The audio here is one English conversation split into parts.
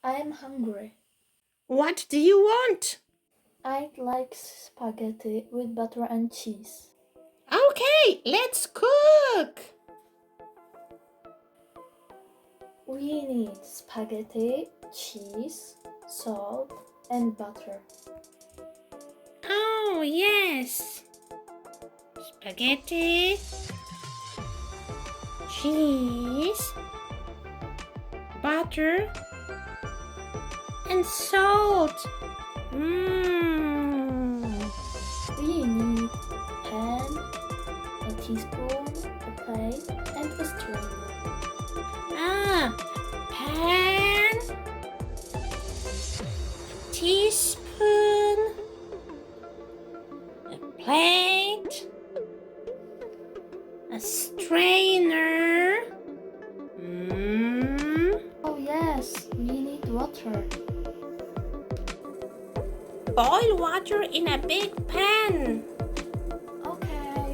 I'm hungry. What do you want? I'd like spaghetti with butter and cheese. Okay, let's cook. We need spaghetti, cheese, salt, and butter. Oh, yes. Spaghetti, cheese, butter, and salt. Mmm. We need pan, a teaspoon, a plate, and a strainer. Pan, teaspoon, a plate, a strainer. Oh yes, we need water. Boil water in a big pan. Okay,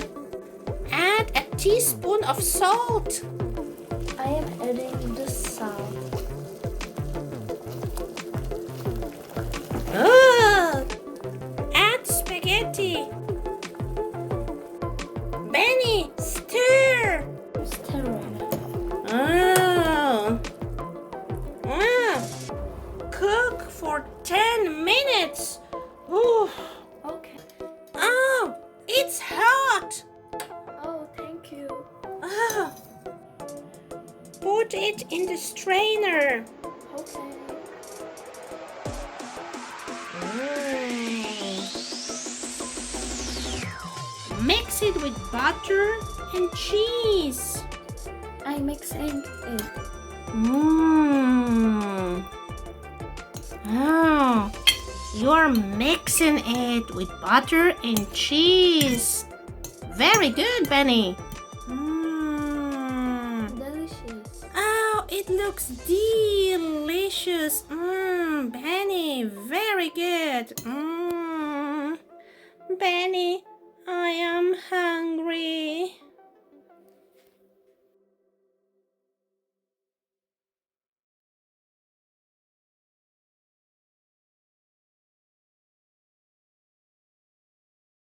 Add a teaspoon of salt. I am adding the salt. Add spaghetti. Benny, stir. Stirring. Cook for 10 minutes. Ooh. Okay. Oh, it's hot. Oh, thank you. Put it in the strainer. Okay. Mix it with butter and cheese. I'm mixing it. Oh, you're mixing it with butter and cheese. Very good, Benny. Delicious. Oh, it looks delicious. Benny, very good. Benny,